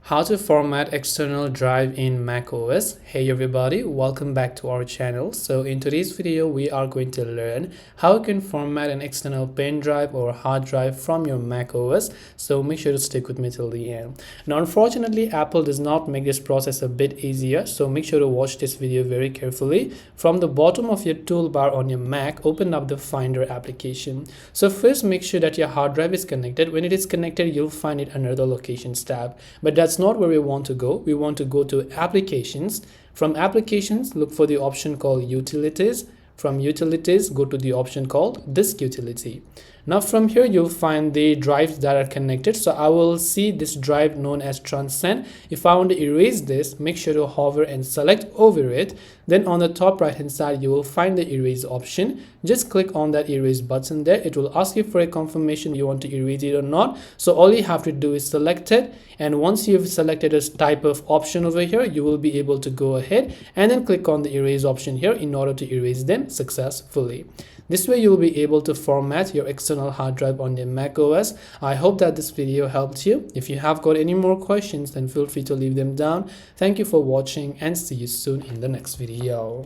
How to format external drive in macOS. Hey everybody, welcome back to our channel. So in today's video we are going to learn how you can format an external pen drive or hard drive from your macOS. So make sure to stick with me till the end. Now unfortunately Apple does not make this process a bit easier, so make sure to watch this video very carefully. From the bottom of your toolbar on your Mac, open up the Finder application. So first make sure that your hard drive is connected. When it is connected, you'll find it under the Locations tab, but that's not where we want to go. We want to go to Applications. From Applications, look for the option called Utilities. From Utilities, go to the option called Disk Utility. Now from here you'll find the drives that are connected. So I will see this drive known as Transcend. If I want to erase this, make sure to hover and select over it. Then on the top right hand side you will find the erase option. Just click on that erase button there. It will ask you for a confirmation you want to erase it or not. So all you have to do is select it, and once you've selected a type of option over here, you will be able to go ahead and then click on the erase option here in order to erase them successfully. This way you will be able to format your external hard drive on your macOS. I hope that this video helped you. If you have got any more questions, then feel free to leave them down. Thank you for watching and see you soon in the next video.